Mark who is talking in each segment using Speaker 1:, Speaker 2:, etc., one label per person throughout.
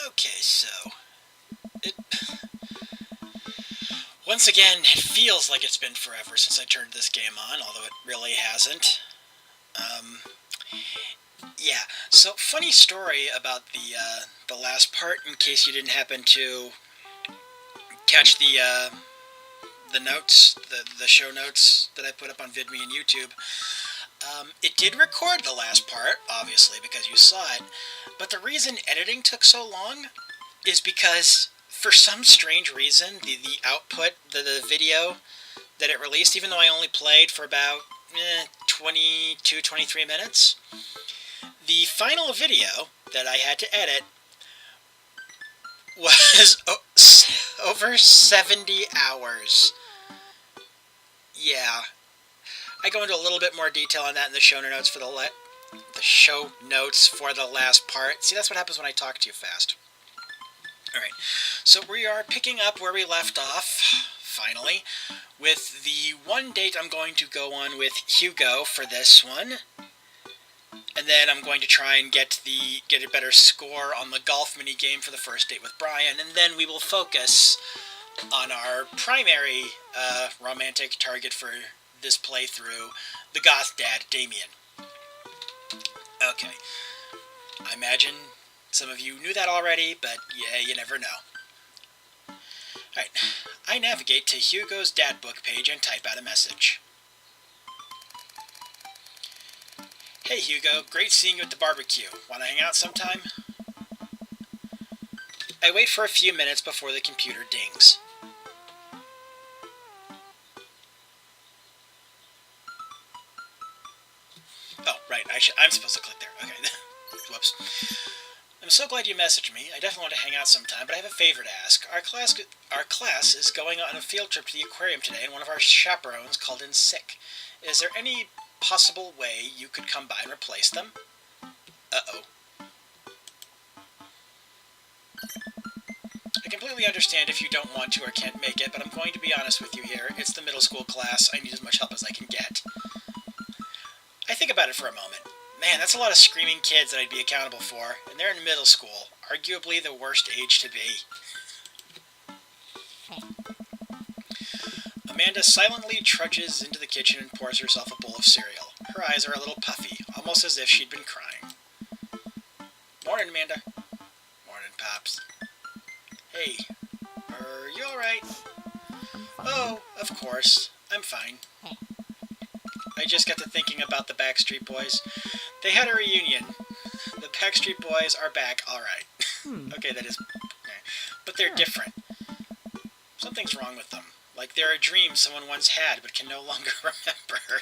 Speaker 1: Okay, so it once again it feels like it's been forever since I turned this game on, although it really hasn't. Um, yeah. So funny story about the last part, in case you didn't happen to catch the notes, the show notes that I put up on VidMe and YouTube. It did record the last part, obviously, because you saw it. But the reason editing took so long is because, for some strange reason, the output, the video that it released, even though I only played for about 22, 23 minutes, the final video that I had to edit was over 70 hours. Yeah. I go into a little bit more detail on that in the show notes for the show notes for the last part. See, that's what happens when I talk to you fast. Alright, so we are picking up where we left off, finally, with the one date I'm going to go on with Hugo for this one. And then I'm going to try and get a better score on the golf mini game for the first date with Brian, and then we will focus on our primary romantic target for this playthrough, the goth dad, Damien. Okay. I imagine some of you knew that already, but yeah, you never know. Alright, I navigate to Hugo's dad book page and type out a message. Hey Hugo, great seeing you at the barbecue. Want to hang out sometime? I wait for a few minutes before the computer dings. Oh, right, I'm supposed to click there. Okay, whoops. I'm so glad you messaged me. I definitely want to hang out sometime, but I have a favor to ask. Our class is going on a field trip to the aquarium today, and one of our chaperones called in sick. Is there any possible way you could come by and replace them? Uh-oh. I completely understand if you don't want to or can't make it, but I'm going to be honest with you here. It's the middle school class. I need as much help as I can get. I think about it for a moment. Man, that's a lot of screaming kids that I'd be accountable for, and they're in middle school, arguably the worst age to be. Amanda silently trudges into the kitchen and pours herself a bowl of cereal. Her eyes are a little puffy, almost as if she'd been crying. Morning, Amanda. Morning, Pops. Hey, are you alright? Oh, of course. I'm fine. I just got to thinking about the Backstreet Boys. They had a reunion. The Backstreet Boys are back, alright. Okay, that is... But they're different. Something's wrong with them. Like they're a dream someone once had but can no longer remember.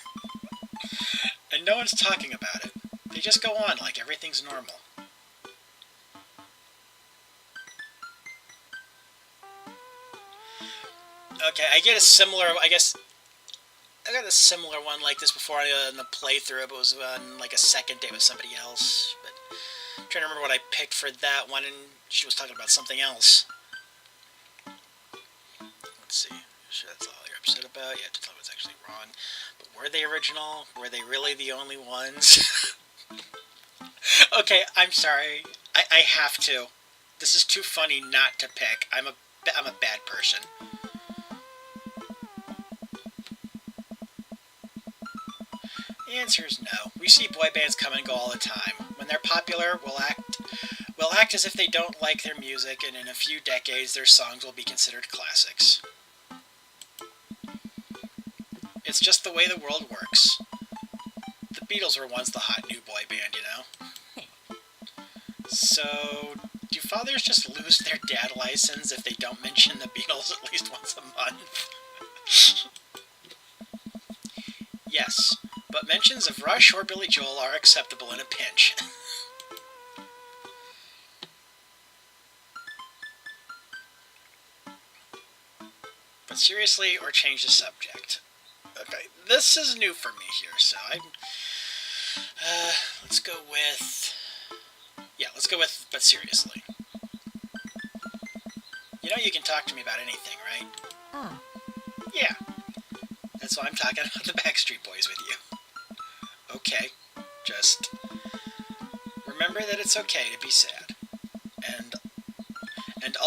Speaker 1: And no one's talking about it. They just go on like everything's normal. Okay, I got a similar one like this before in the playthrough, but it was on like a second date with somebody else. But I'm trying to remember what I picked for that one, and she was talking about something else. Let's see. Sure, that's all you're upset about. Yeah, to tell what's actually wrong. But were they original? Were they really the only ones? Okay, I'm sorry. I have to. This is too funny not to pick. I'm a bad person. The answer is no. We see boy bands come and go all the time. When they're popular, we'll act as if they don't like their music, and in a few decades, their songs will be considered classics. It's just the way the world works. The Beatles were once the hot new boy band, you know? So, do fathers just lose their dad license if they don't mention the Beatles at least once a month? Yes, but mentions of Rush or Billy Joel are acceptable in a pinch. But seriously, or change the subject. Okay, this is new for me here, so let's go with... Yeah, let's go with, but seriously. You know you can talk to me about anything, right?
Speaker 2: Ah.
Speaker 1: Yeah. That's why I'm talking about the Backstreet Boys with you. Okay, just remember that it's okay to be sad. And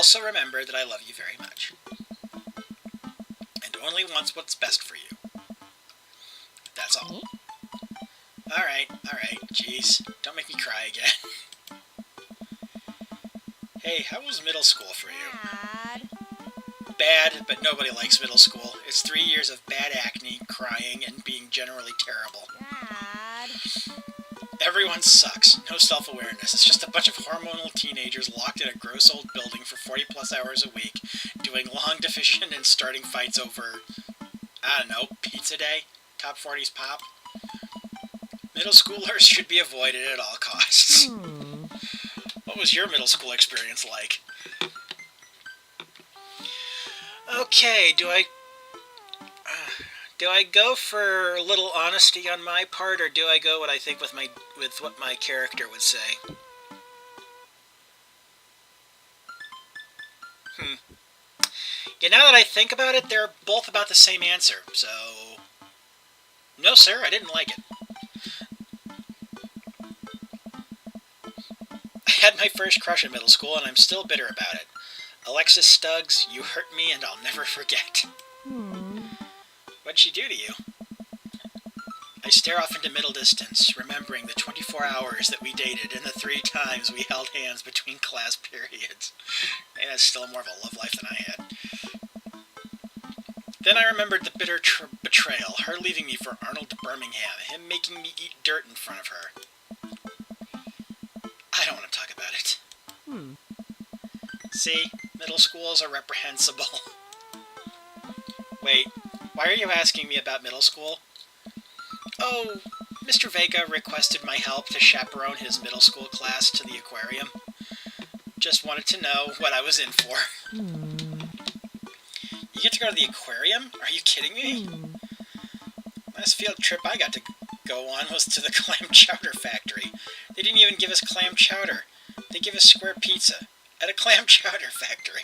Speaker 1: Also remember that I love you very much. And only wants what's best for you. That's all. Alright, jeez. Don't make me cry again. Hey, how was middle school for you? Bad, but nobody likes middle school. It's 3 years of bad acne, crying, and being generally terrible. Everyone sucks. No self-awareness. It's just a bunch of hormonal teenagers locked in a gross old building for 40-plus hours a week, doing long division and starting fights over, I don't know, pizza day? Top 40s pop? Middle schoolers should be avoided at all costs. What was your middle school experience like? Okay, do I go for a little honesty on my part, or do I go what I think with what my character would say? Yeah, now that I think about it, they're both about the same answer, so... No, sir, I didn't like it. I had my first crush in middle school, and I'm still bitter about it. Alexis Stuggs, you hurt me, and I'll never forget. What'd she do to you? I stare off into middle distance, remembering the 24 hours that we dated and the 3 times we held hands between class periods. And that's still more of a love life than I had. Then I remembered the bitter betrayal, her leaving me for Arnold Birmingham, him making me eat dirt in front of her. I don't want to talk about it. See, middle schools are reprehensible. Wait, why are you asking me about middle school? Oh, Mr. Vega requested my help to chaperone his middle school class to the aquarium. Just wanted to know what I was in for. You get to go to the aquarium? Are you kidding me? Last field trip I got to go on was to the clam chowder factory. They didn't even give us clam chowder. They give us square pizza at a clam chowder factory.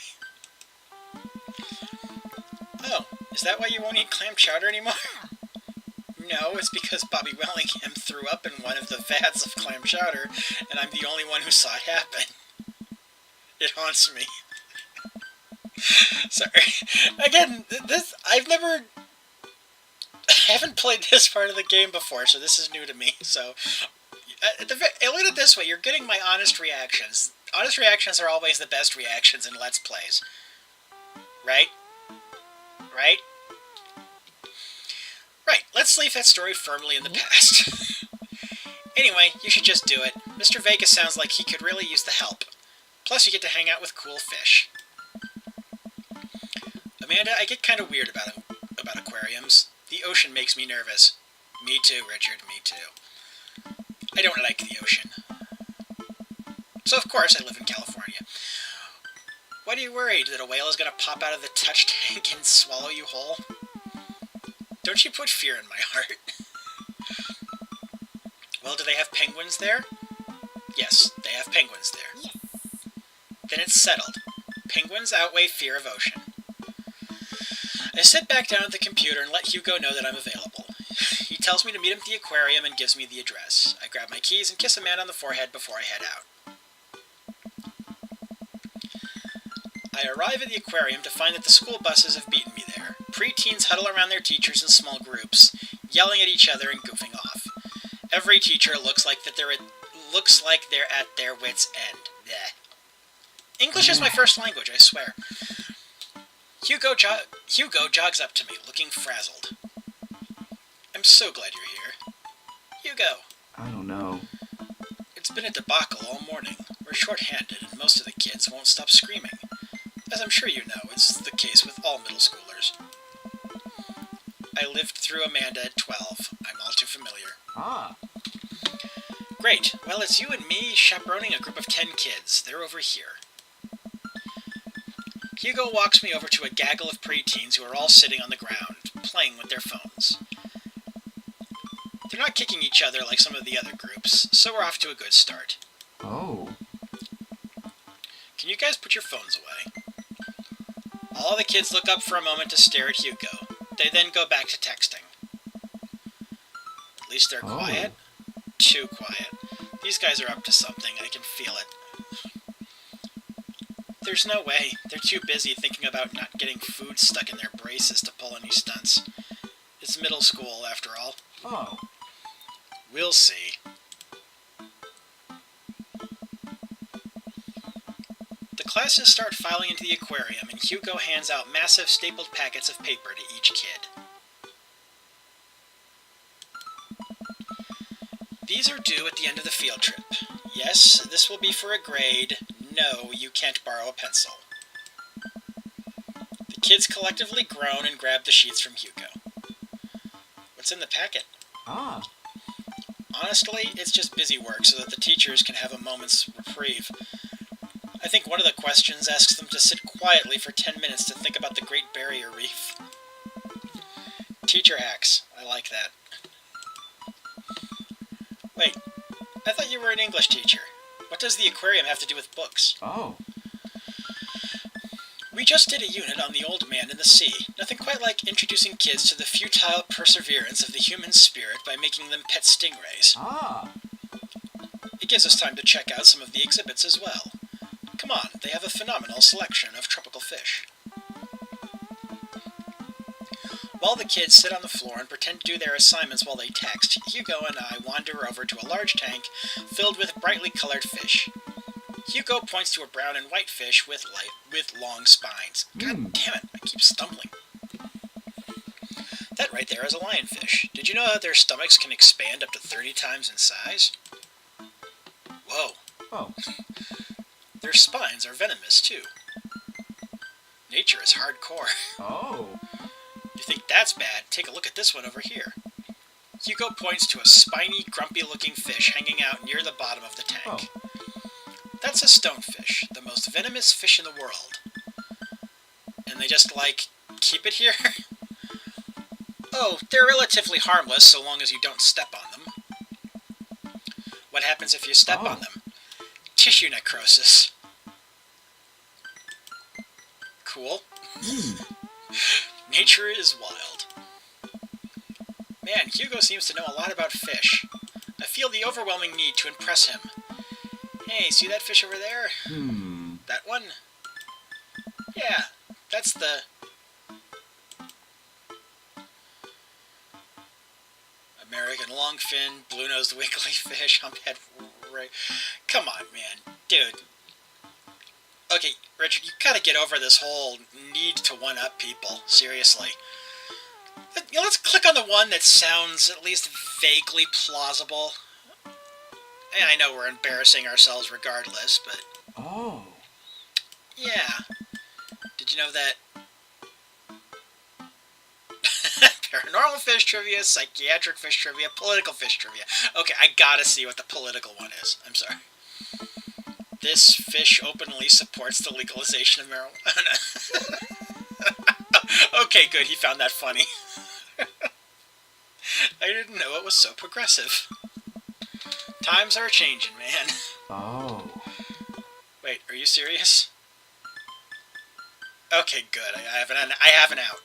Speaker 1: Oh, is that why you won't eat clam chowder anymore? No, it's because Bobby Wellingham threw up in one of the vats of clam chowder, and I'm the only one who saw it happen. It haunts me. Sorry. Again, I haven't played this part of the game before, so this is new to me. So, look at it this way, you're getting my honest reactions. Honest reactions are always the best reactions in Let's Plays. Right? Right? Right, let's leave that story firmly in the past. Anyway, you should just do it. Mr. Vegas sounds like he could really use the help. Plus, you get to hang out with cool fish. Amanda, I get kind of weird about aquariums. The ocean makes me nervous. Me too, Richard, me too. I don't like the ocean. So, of course, I live in California. Why are you worried that a whale is going to pop out of the touch tank and swallow you whole? Don't you put fear in my heart. Well, do they have penguins there? Yes, they have penguins there. Yes. Then it's settled. Penguins outweigh fear of ocean. I sit back down at the computer and let Hugo know that I'm available. He tells me to meet him at the aquarium and gives me the address. I grab my keys and kiss a man on the forehead before I head out. I arrive at the aquarium to find that the school buses have beaten me there. Pre-teens huddle around their teachers in small groups, yelling at each other and goofing off. Every teacher looks like they're at their wits' end. Blech. English is my first language, I swear. Hugo jogs up to me, looking frazzled. I'm so glad you're here. Hugo.
Speaker 2: I don't know.
Speaker 1: It's been a debacle all morning. We're short-handed, and most of the kids won't stop screaming. As I'm sure you know, it's the case with all middle schoolers. I lived through Amanda at 12. I'm all too familiar.
Speaker 2: Ah.
Speaker 1: Great. Well, it's you and me chaperoning a group of 10 kids. They're over here. Hugo walks me over to a gaggle of preteens who are all sitting on the ground, playing with their phones. They're not kicking each other like some of the other groups, so we're off to a good start.
Speaker 2: Oh.
Speaker 1: Can you guys put your phones away? All the kids look up for a moment to stare at Hugo. They then go back to texting. At least they're quiet. Too quiet. These guys are up to something. I can feel it. There's no way. They're too busy thinking about not getting food stuck in their braces to pull any stunts. It's middle school, after all.
Speaker 2: Oh.
Speaker 1: We'll see. The classes start filing into the aquarium, and Hugo hands out massive stapled packets of paper to each kid. These are due at the end of the field trip. Yes, this will be for a grade. No, you can't borrow a pencil. The kids collectively groan and grab the sheets from Hugo. What's in the packet?
Speaker 2: Ah.
Speaker 1: Honestly, it's just busy work so that the teachers can have a moment's reprieve. I think one of the questions asks them to sit quietly for 10 minutes to think about the Great Barrier Reef. Teacher hacks. I like that. Wait, I thought you were an English teacher. What does the aquarium have to do with books?
Speaker 2: Oh.
Speaker 1: We just did a unit on the old man in the sea. Nothing quite like introducing kids to the futile perseverance of the human spirit by making them pet stingrays.
Speaker 2: Ah.
Speaker 1: It gives us time to check out some of the exhibits as well. Come on, they have a phenomenal selection of tropical fish. While the kids sit on the floor and pretend to do their assignments while they text, Hugo and I wander over to a large tank filled with brightly colored fish. Hugo points to a brown and white fish with long spines. God damn it, I keep stumbling. That right there is a lionfish. Did you know that their stomachs can expand up to 30 times in size? Whoa.
Speaker 2: Oh.
Speaker 1: Their spines are venomous, too. Nature is hardcore.
Speaker 2: Oh.
Speaker 1: You think that's bad? Take a look at this one over here. Hugo points to a spiny, grumpy-looking fish hanging out near the bottom of the tank.
Speaker 2: Oh.
Speaker 1: That's a stonefish, the most venomous fish in the world. And they just, keep it here? Oh, they're relatively harmless so long as you don't step on them. What happens if you step on them? Tissue necrosis. Cool. Nature is wild. Man, Hugo seems to know a lot about fish. I feel the overwhelming need to impress him. Hey, see that fish over there? That one? Yeah, that's the... American longfin, blue-nosed wiggly fish, humphead ray. Come on, man. Dude. Okay, Richard, you gotta get over this whole need to one-up people. Seriously. Let's click on the one that sounds at least vaguely plausible. And I know we're embarrassing ourselves regardless, but...
Speaker 2: Oh.
Speaker 1: Yeah. Did you know that... Paranormal fish trivia, psychiatric fish trivia, political fish trivia. Okay, I gotta see what the political one is. I'm sorry. This fish openly supports the legalization of marijuana. Okay, good. He found that funny. I didn't know it was so progressive. Times are changing, man.
Speaker 2: Oh.
Speaker 1: Wait, are you serious? Okay, good. I have an out.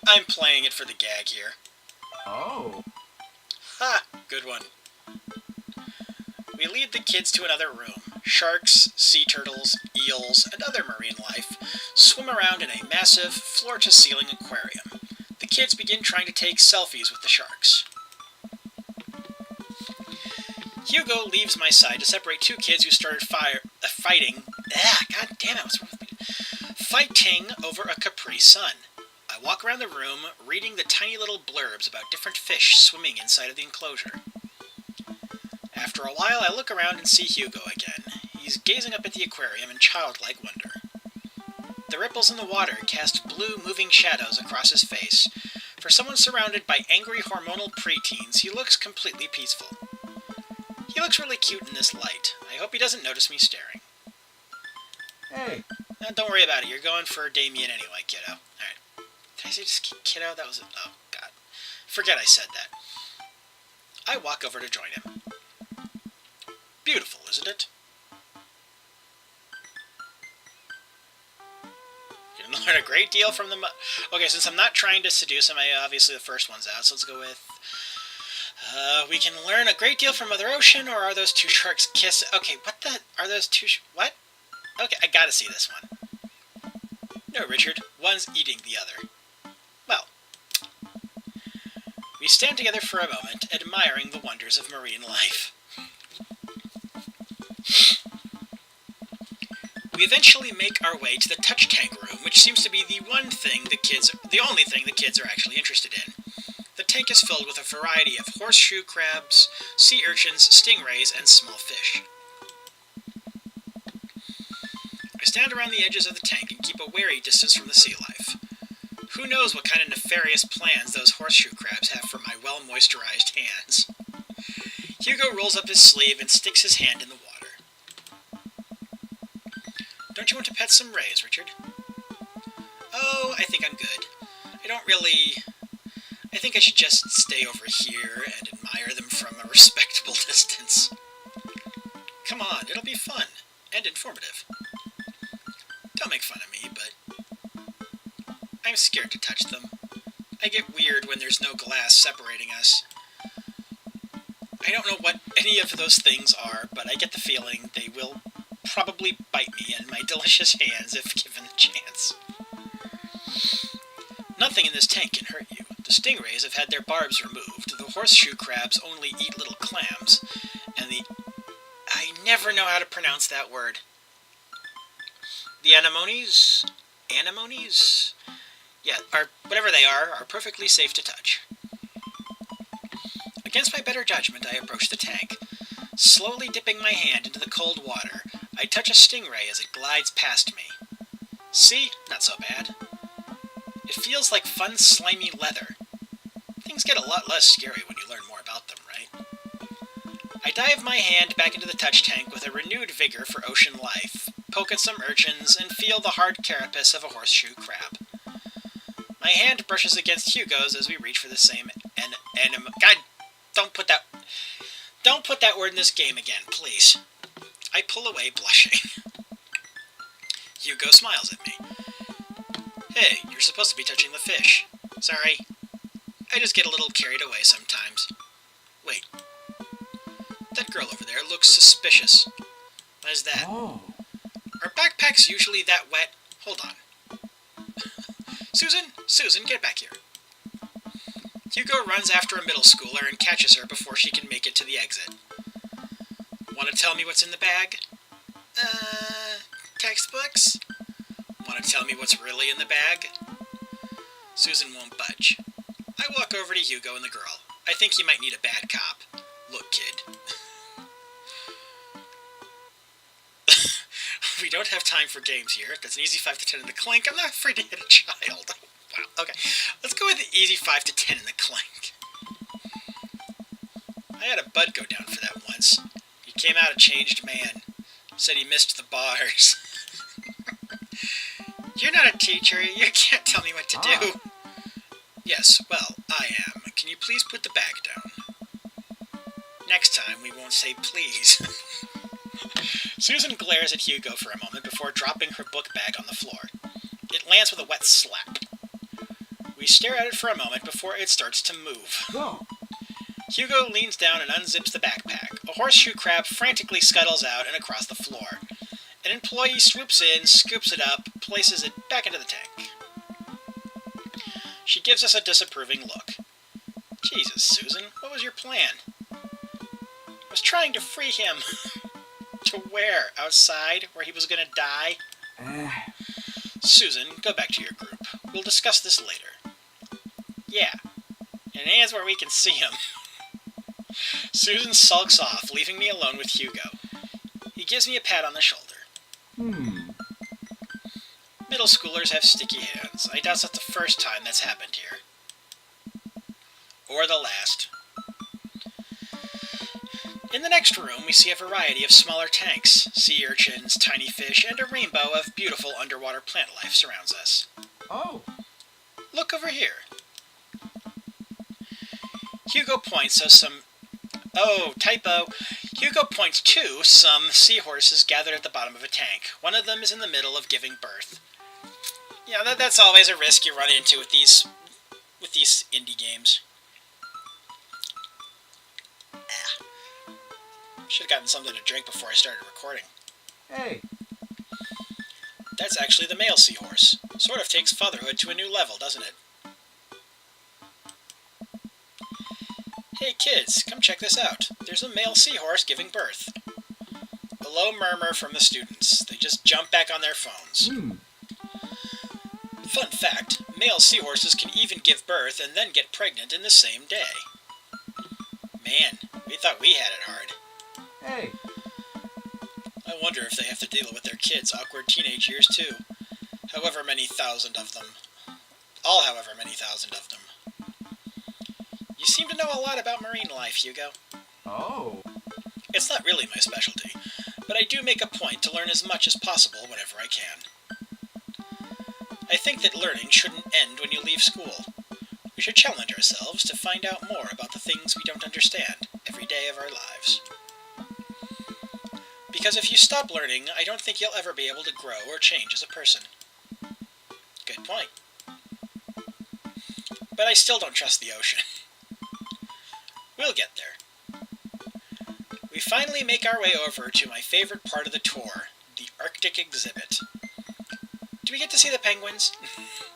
Speaker 1: I'm playing it for the gag here.
Speaker 2: Oh.
Speaker 1: Ha! Good one. We lead the kids to another room. Sharks, sea turtles, eels, and other marine life swim around in a massive, floor-to-ceiling aquarium. The kids begin trying to take selfies with the sharks. Hugo leaves my side to separate two kids who started fighting. God damn it! What's wrong with me? Fighting over a Capri Sun. I walk around the room, reading the tiny little blurbs about different fish swimming inside of the enclosure. After a while, I look around and see Hugo again. He's gazing up at the aquarium in childlike wonder. The ripples in the water cast blue, moving shadows across his face. For someone surrounded by angry hormonal preteens, he looks completely peaceful. He looks really cute in this light. I hope he doesn't notice me staring.
Speaker 2: Hey.
Speaker 1: Don't worry about it. You're going for Damien anyway, kiddo. Alright. Did I say just kiddo? That was it. Oh, God. Forget I said that. I walk over to join him. Beautiful, isn't it? You can learn a great deal from the... Okay, since I'm not trying to seduce him, obviously the first one's out, so let's go with... we can learn a great deal from Mother Ocean, or are those two sharks kiss... Okay, what the... Are those two... What? Okay, I gotta see this one. No, Richard, one's eating the other. Well, we stand together for a moment, admiring the wonders of marine life. We eventually make our way to the touch tank room, which seems to be the only thing the kids are actually interested in. The tank is filled with a variety of horseshoe crabs, sea urchins, stingrays, and small fish. I stand around the edges of the tank and keep a wary distance from the sea life. Who knows what kind of nefarious plans those horseshoe crabs have for my well-moisturized hands. Hugo rolls up his sleeve and sticks his hand in the water. Don't you want to pet some rays, Richard? Oh, I think I'm good. I think I should just stay over here and admire them from a respectable distance. Come on, it'll be fun and informative. Don't make fun of me, but I'm scared to touch them. I get weird when there's no glass separating us. I don't know what any of those things are, but I get the feeling they will probably bite me in my delicious hands if given the chance. Nothing in this tank can hurt you. The stingrays have had their barbs removed, the horseshoe crabs only eat little clams, and I never know how to pronounce that word. The anemones? Anemones? Yeah, whatever they are perfectly safe to touch. Against my better judgment, I approach the tank. Slowly dipping my hand into the cold water, I touch a stingray as it glides past me. See? Not so bad. It feels like fun, slimy leather. Things get a lot less scary when you learn more about them, right? I dive my hand back into the touch tank with a renewed vigor for ocean life, poke at some urchins, and feel the hard carapace of a horseshoe crab. My hand brushes against Hugo's as we reach for the same God, don't put that word in this game again, please. I pull away, blushing. Hugo smiles at me. Hey, you're supposed to be touching the fish. Sorry. I just get a little carried away sometimes. Wait. That girl over there looks suspicious. What is that?
Speaker 2: Oh.
Speaker 1: Are backpacks usually that wet? Hold on. Susan, get back here. Hugo runs after a middle schooler and catches her before she can make it to the exit. Want to tell me what's in the bag? Textbooks? Want to tell me what's really in the bag? Susan won't budge. I walk over to Hugo and the girl. I think he might need a bad cop. Look, kid. We don't have time for games here. That's an easy 5 to 10 in the clink. I'm not afraid to hit a child. Wow, okay. Let's go with the easy 5 to 10 in the clink. I had a bud go down for that once. He came out a changed man. Said he missed the bars. You're not a teacher. You can't tell me what to do. Yes, well, I am. Can you please put the bag down? Next time, we won't say please. Susan glares at Hugo for a moment before dropping her book bag on the floor. It lands with a wet slap. We stare at it for a moment before it starts to move.
Speaker 2: Go.
Speaker 1: Hugo leans down and unzips the backpack. A horseshoe crab frantically scuttles out and across the floor. An employee swoops in, scoops it up, places it back into the tank. She gives us a disapproving look. Jesus, Susan, what was your plan? I was trying to free him. To where? Outside, where he was going to die? Susan, go back to your group. We'll discuss this later. Yeah, and hands where we can see him. Susan sulks off, leaving me alone with Hugo. He gives me a pat on the shoulder. Middle schoolers have sticky hands. I doubt that's the first time that's happened here. Or the last. In the next room, we see a variety of smaller tanks. Sea urchins, tiny fish, and a rainbow of beautiful underwater plant life surrounds us.
Speaker 2: Oh.
Speaker 1: Look over here. Hugo points to some... Oh, typo. Hugo points to some seahorses gathered at the bottom of a tank. One of them is in the middle of giving birth. Yeah, that's always a risk you run into with these indie games. Should have gotten something to drink before I started recording.
Speaker 2: Hey.
Speaker 1: That's actually the male seahorse. Sort of takes fatherhood to a new level, doesn't it? Hey kids, come check this out. There's a male seahorse giving birth. A low murmur from the students. They just jump back on their phones. Fun fact, male seahorses can even give birth and then get pregnant in the same day. Man, we thought we had it hard.
Speaker 2: Hey.
Speaker 1: I wonder if they have to deal with their kids' awkward teenage years too. However many thousand of them. However many thousand of them. You seem to know a lot about marine life, Hugo.
Speaker 2: Oh.
Speaker 1: It's not really my specialty, but I do make a point to learn as much as possible whenever I can. I think that learning shouldn't end when you leave school. We should challenge ourselves to find out more about the things we don't understand every day of our lives. Because if you stop learning, I don't think you'll ever be able to grow or change as a person. Good point. But I still don't trust the ocean. We'll get there. We finally make our way over to my favorite part of the tour, the Arctic exhibit. Do we get to see the penguins?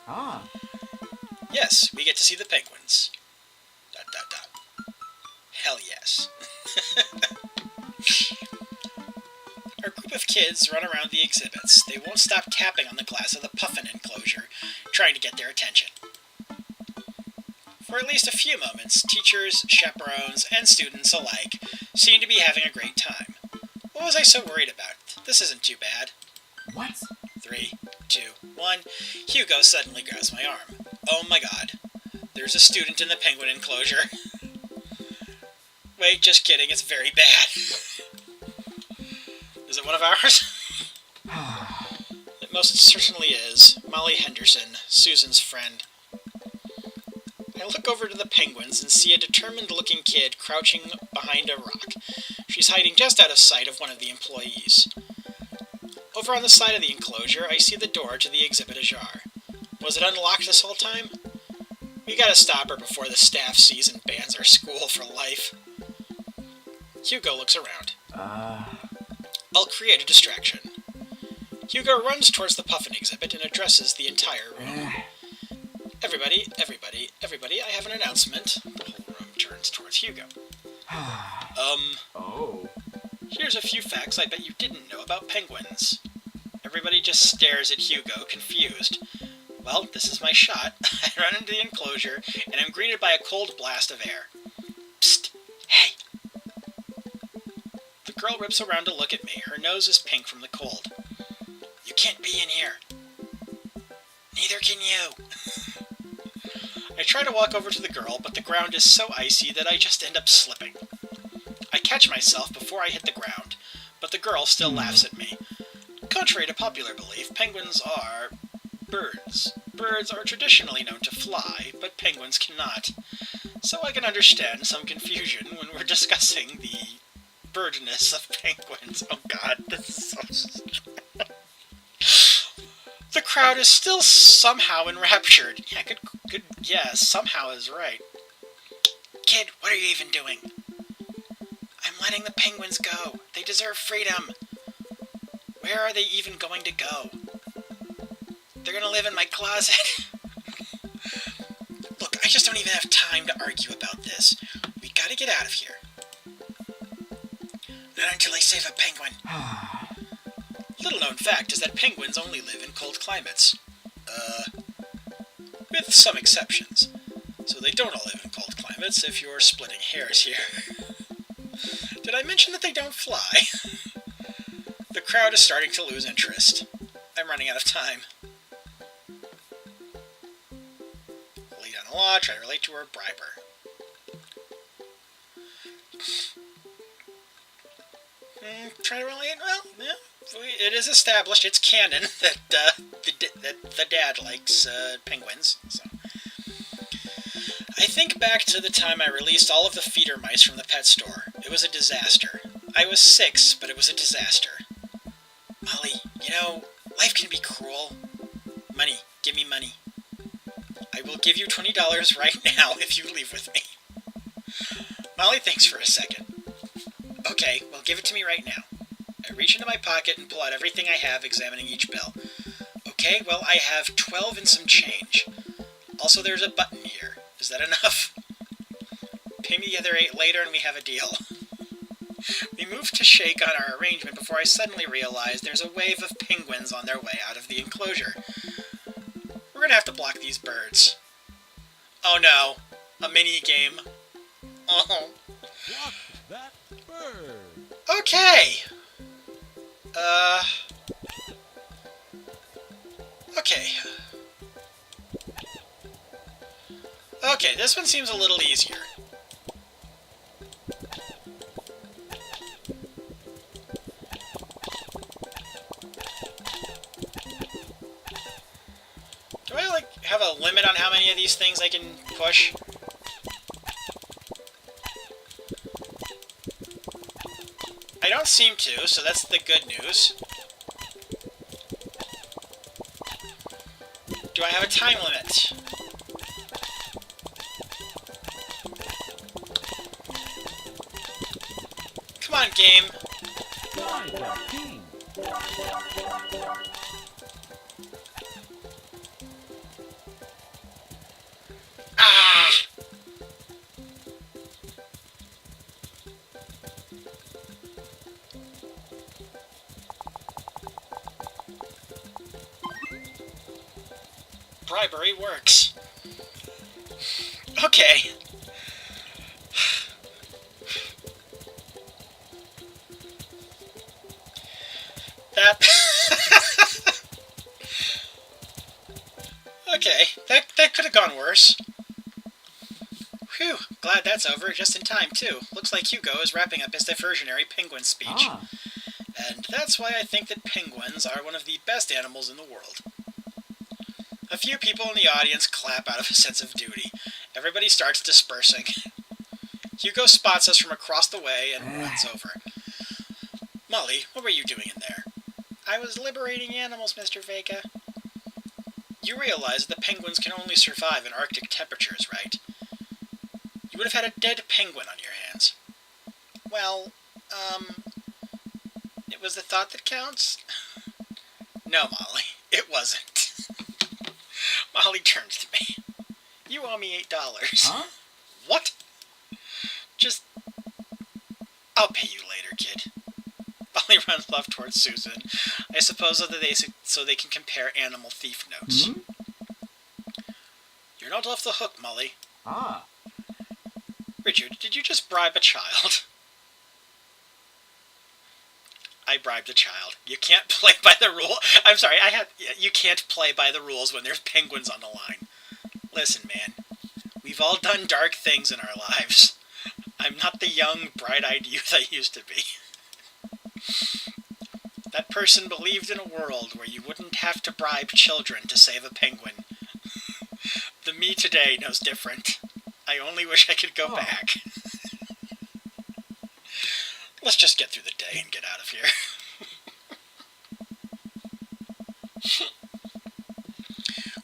Speaker 2: Ah.
Speaker 1: Yes, we get to see the penguins. ... Hell yes. Our group of kids run around the exhibits. They won't stop tapping on the glass of the puffin enclosure, trying to get their attention. For at least a few moments, teachers, chaperones, and students alike seem to be having a great time. What was I so worried about? This isn't too bad.
Speaker 2: What?
Speaker 1: 3, 2, 1. Hugo suddenly grabs my arm. Oh my god. There's a student in the penguin enclosure. Wait, just kidding, it's very bad. Is it one of ours? It most certainly is. Molly Henderson, Susan's friend. I look over to the penguins and see a determined-looking kid crouching behind a rock. She's hiding just out of sight of one of the employees. Over on the side of the enclosure, I see the door to the exhibit ajar. Was it unlocked this whole time? We gotta stop her before the staff sees and bans our school for life. Hugo looks around. I'll create a distraction. Hugo runs towards the puffin exhibit and addresses the entire room. Everybody, I have an announcement. The whole room turns towards Hugo.
Speaker 2: Oh.
Speaker 1: Here's a few facts I bet you didn't know about penguins. Everybody just stares at Hugo, confused. Well, this is my shot. I run into the enclosure, and I'm greeted by a cold blast of air. Psst! Hey! The girl rips around to look at me. Her nose is pink from the cold. You can't be in here. Neither can you. I try to walk over to the girl, but the ground is so icy that I just end up slipping. I catch myself before I hit the ground, but the girl still laughs at me. Contrary to popular belief, penguins are birds. Birds are traditionally known to fly, but penguins cannot. So I can understand some confusion when we're discussing the birdness of penguins. Oh god, this is so... The crowd is still somehow enraptured. Yeah, somehow is right. Kid, what are you even doing? I'm letting the penguins go. They deserve freedom. Where are they even going to go? They're gonna live in my closet. Look, I just don't even have time to argue about this. We gotta get out of here. Not until I save a penguin. Little known fact is that penguins only live in cold climates. With some exceptions. So they don't all live in cold climates, if you're splitting hairs here. Did I mention that they don't fly? The crowd is starting to lose interest. I'm running out of time. Lead on the law, try to relate to her, bribe her. Try to relate? Well, yeah. It is established, it's canon, that the dad likes penguins. So. I think back to the time I released all of the feeder mice from the pet store. It was a disaster. I was 6, but it was a disaster. Molly, you know, life can be cruel. Money. Give me money. I will give you $20 right now if you leave with me. Molly thinks for a second. Okay, well give it to me right now. I reach into my pocket and pull out everything I have, examining each bill. Okay, well, I have 12 and some change. Also, there's a button here. Is that enough? Pay me the other 8 later and we have a deal. We moved to shake on our arrangement before I suddenly realized there's a wave of penguins on their way out of the enclosure. We're gonna have to block these birds. Oh no, a mini game. Oh.
Speaker 3: Block that bird.
Speaker 1: Okay. Okay. Okay, this one seems a little easier. Do I, like, have a limit on how many of these things I can push? I don't seem to, so that's the good news. Do I have a time limit? Come on, game.
Speaker 3: Fly the king.
Speaker 1: Ah! Bribery works. Okay. That... okay, that could have gone worse. Whew, glad that's over just in time, too. Looks like Hugo is wrapping up his diversionary penguin speech. And that's why I think that penguins are one of the best animals in the world. A few people in the audience clap out of a sense of duty. Everybody starts dispersing. Hugo spots us from across the way and runs over. Molly, what were you doing in there? I was liberating animals, Mr. Vega. You realize that the penguins can only survive in Arctic temperatures, right? You would have had a dead penguin on your hands. Well, it was the thought that counts? No, Molly, it wasn't. Molly turns to me. You owe me $8.
Speaker 2: Huh?
Speaker 1: What? Just... I'll pay you later, kid. Molly runs off towards Susan. I suppose so they can compare animal thief notes.
Speaker 2: Hmm?
Speaker 1: You're not off the hook, Molly.
Speaker 2: Ah.
Speaker 1: Richard, did you just bribe a child? I bribed a child. You can't play by the rule. I'm sorry, you can't play by the rules when there's penguins on the line. Listen, man. We've all done dark things in our lives. I'm not the young, bright-eyed youth I used to be. That person believed in a world where you wouldn't have to bribe children to save a penguin. The me today knows different. I only wish I could go back. Let's just get through the day and get out of here.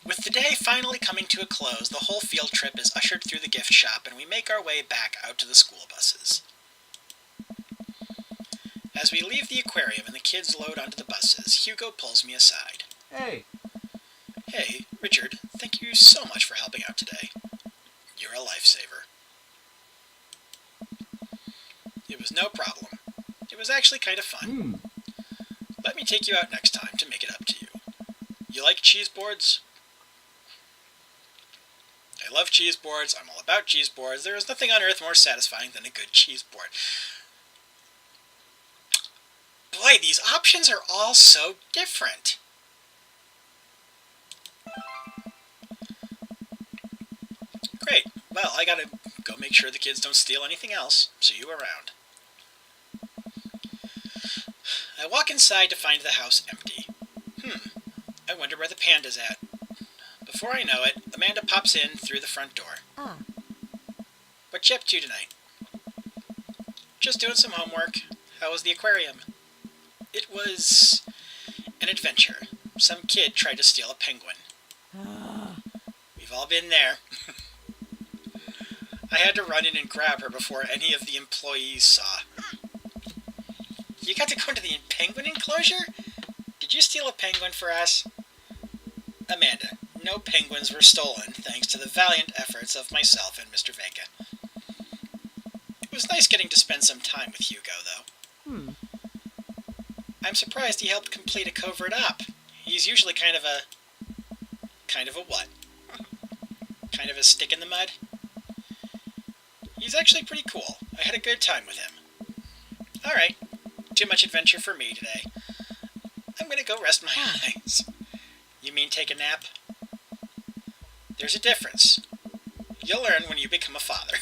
Speaker 1: With the day finally coming to a close, the whole field trip is ushered through the gift shop and we make our way back out to the school buses. As we leave the aquarium and the kids load onto the buses, Hugo pulls me aside.
Speaker 2: Hey.
Speaker 1: Hey, Richard, thank you so much for helping out today. You're a lifesaver. It was no problem. It was actually kind of fun. Let me take you out next time to make it up to you. You like cheese boards? I love cheese boards. I'm all about cheese boards. There is nothing on earth more satisfying than a good cheese board. Boy, these options are all so different. Great. Well, I gotta go make sure the kids don't steal anything else. See you around. I walk inside to find the house empty. I wonder where the panda's at. Before I know it, Amanda pops in through the front door. What you up to tonight? Just doing some homework. How was the aquarium? It was an adventure. Some kid tried to steal a penguin. We've all been there. I had to run in and grab her before any of the employees saw. You got to go into the penguin enclosure? Did you steal a penguin for us? Amanda, no penguins were stolen thanks to the valiant efforts of myself and Mr. Vega. It was nice getting to spend some time with Hugo, though. I'm surprised he helped complete a covert op. He's usually kind of a what? Kind of a stick in the mud? He's actually pretty cool. I had a good time with him. Alright, too much adventure for me today. I'm gonna go rest my eyes. You mean take a nap? There's a difference. You'll learn when you become a father.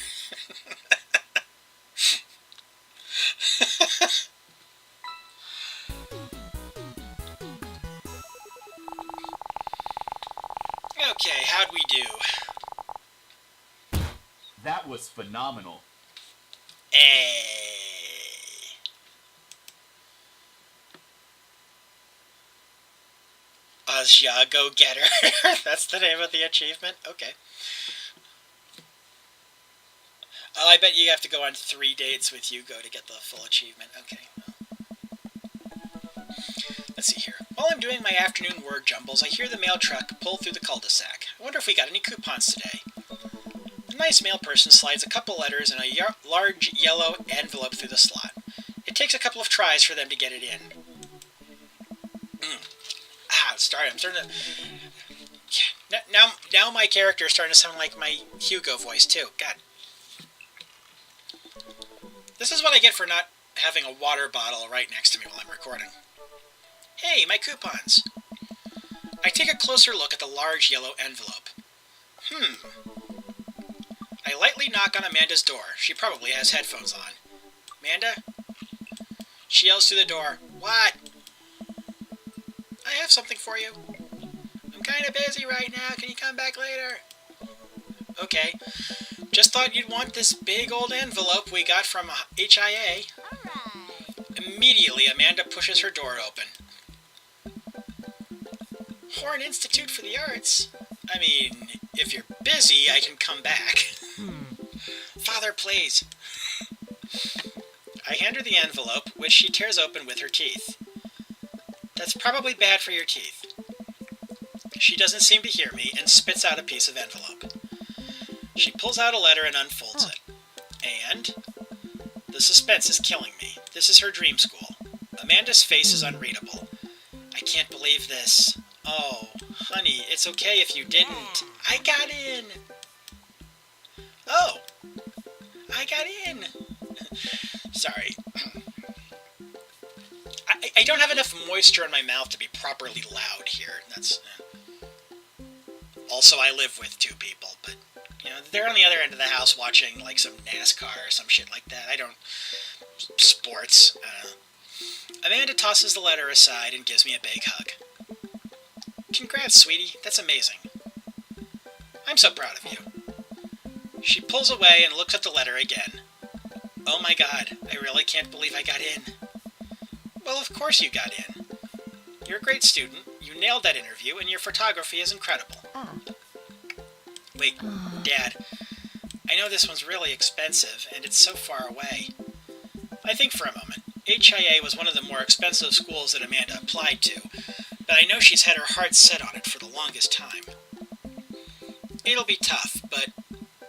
Speaker 1: Okay, how'd we do?
Speaker 2: That was phenomenal.
Speaker 1: Ozja Go-Getter. That's the name of the achievement? Okay. Oh, I bet you have to go on 3 dates with Hugo to get the full achievement. Okay. Let's see here. While I'm doing my afternoon word jumbles, I hear the mail truck pull through the cul-de-sac. I wonder if we got any coupons today. The nice mail person slides a couple letters in a large yellow envelope through the slot. It takes a couple of tries for them to get it in. I'm starting to... Now my character is starting to sound like my Hugo voice, too. God. This is what I get for not having a water bottle right next to me while I'm recording. Hey, my coupons. I take a closer look at the large yellow envelope. I lightly knock on Amanda's door. She probably has headphones on. Amanda? She yells through the door. What? I have something for you. I'm kind of busy right now. Can you come back later? Okay. Just thought you'd want this big old envelope we got from HIA. Alright. Immediately, Amanda pushes her door open. Horn Institute for the Arts? I mean, if you're busy, I can come back. Father, please. I hand her the envelope, which she tears open with her teeth. That's probably bad for your teeth. She doesn't seem to hear me and spits out a piece of envelope. She pulls out a letter and unfolds it. And? The suspense is killing me. This is her dream school. Amanda's face is unreadable. I can't believe this. Oh, honey, it's okay if you didn't. I got in! Oh! I got in! Sorry. I don't have enough moisture in my mouth to be properly loud here. That's... Also, I live with 2 people, but, you know, they're on the other end of the house watching, like, some NASCAR or some shit like that. I don't... Sports. Amanda tosses the letter aside and gives me a big hug. Congrats, sweetie. That's amazing. I'm so proud of you. She pulls away and looks at the letter again. Oh my god, I really can't believe I got in. Well, of course you got in. You're a great student, you nailed that interview, and your photography is incredible. Wait, Dad, I know this one's really expensive, and it's so far away. I think for a moment. HIA was one of the more expensive schools that Amanda applied to, but I know she's had her heart set on it for the longest time. It'll be tough, but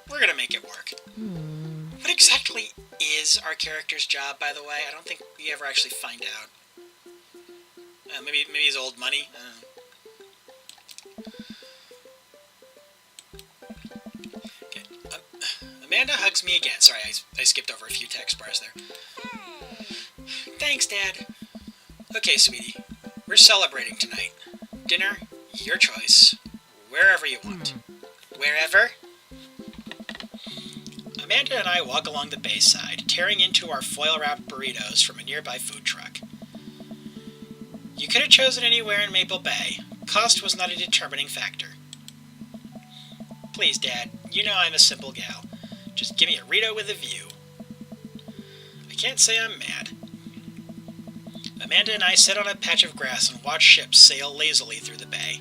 Speaker 1: we're gonna make it work. What exactly is our character's job, by the way? I don't think we ever actually find out. Maybe it's old money? Okay. Amanda hugs me again. Sorry, I skipped over a few text bars there. Thanks, Dad. Okay, sweetie. We're celebrating tonight. Dinner, your choice. Wherever you want. Wherever? Amanda and I walk along the bayside, tearing into our foil-wrapped burritos from a nearby food truck. You could have chosen anywhere in Maple Bay. Cost was not a determining factor. Please, Dad, you know I'm a simple gal. Just give me a Rito with a view. I can't say I'm mad. Amanda and I sit on a patch of grass and watch ships sail lazily through the bay.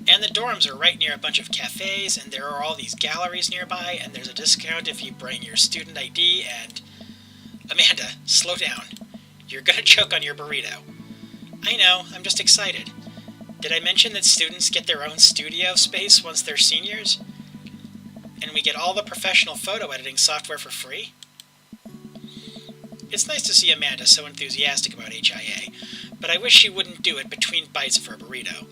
Speaker 1: And the dorms are right near a bunch of cafes, and there are all these galleries nearby, and there's a discount if you bring your student ID, and... Amanda, slow down. You're gonna choke on your burrito. I know, I'm just excited. Did I mention that students get their own studio space once they're seniors? And we get all the professional photo editing software for free? It's nice to see Amanda so enthusiastic about HIA, but I wish she wouldn't do it between bites of her burrito.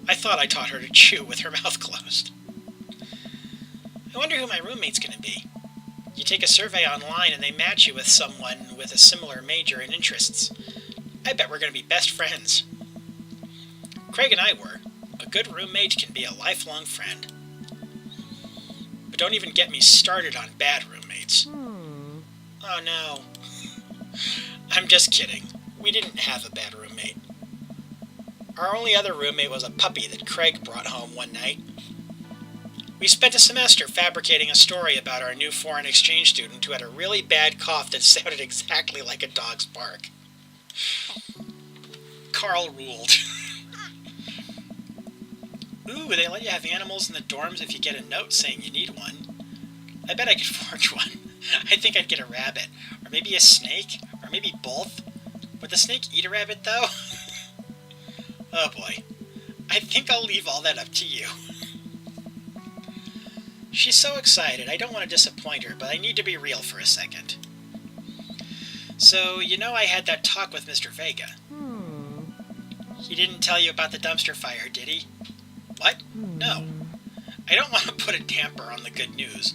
Speaker 1: I thought I taught her to chew with her mouth closed. I wonder who my roommate's gonna be. You take a survey online and they match you with someone with a similar major and interests. I bet we're gonna be best friends. Craig and I were. A good roommate can be a lifelong friend. But don't even get me started on bad roommates. Oh no. I'm just kidding. We didn't have a bad roommate. Our only other roommate was a puppy that Craig brought home one night. We spent a semester fabricating a story about our new foreign exchange student who had a really bad cough that sounded exactly like a dog's bark. Carl ruled. Ooh, they let you have animals in the dorms if you get a note saying you need one. I bet I could forge one. I think I'd get a rabbit. Or maybe a snake. Or maybe both. Would the snake eat a rabbit, though? Oh boy. I think I'll leave all that up to you. She's so excited, I don't want to disappoint her, but I need to be real for a second. So, you know I had that talk with Mr. Vega. He didn't tell you about the dumpster fire, did he? What? No. I don't want to put a damper on the good news,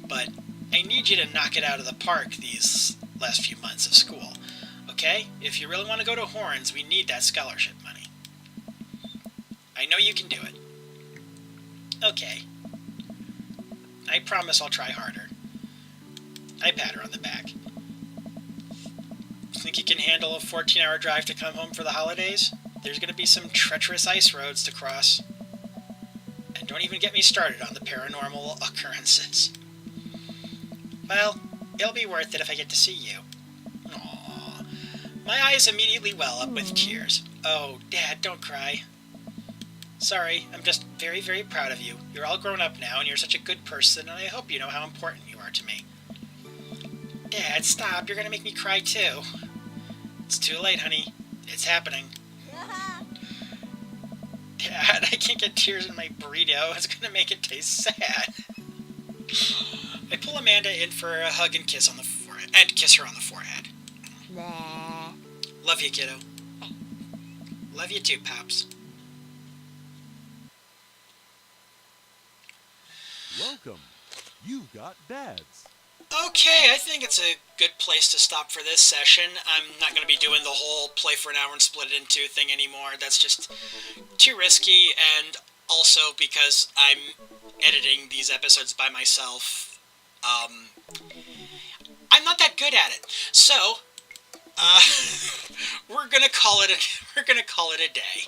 Speaker 1: but I need you to knock it out of the park these last few months of school. Okay? If you really want to go to Horns, we need that scholarship money. I know you can do it. Okay. I promise I'll try harder. I pat her on the back. Think you can handle a 14-hour drive to come home for the holidays? There's going to be some treacherous ice roads to cross. And don't even get me started on the paranormal occurrences. Well, it'll be worth it if I get to see you. Aww. My eyes immediately well up with tears. Oh, Dad, don't cry. Sorry, I'm just very, very proud of you. You're all grown up now, and you're such a good person, and I hope you know how important you are to me. Dad, stop. You're going to make me cry, too. It's too late, honey. It's happening. Dad, I can't get tears in my burrito. It's going to make it taste sad. I pull Amanda in for a hug and kiss on the forehead, and kiss her on the forehead. Love you, kiddo. Love you too, Pops.
Speaker 3: Welcome. You've got dads.
Speaker 1: Okay, I think it's a good place to stop for this session. I'm not going to be doing the whole play for an hour and split it in two thing anymore. That's just too risky, and also because I'm editing these episodes by myself, I'm not that good at it. So, we're gonna call it a day.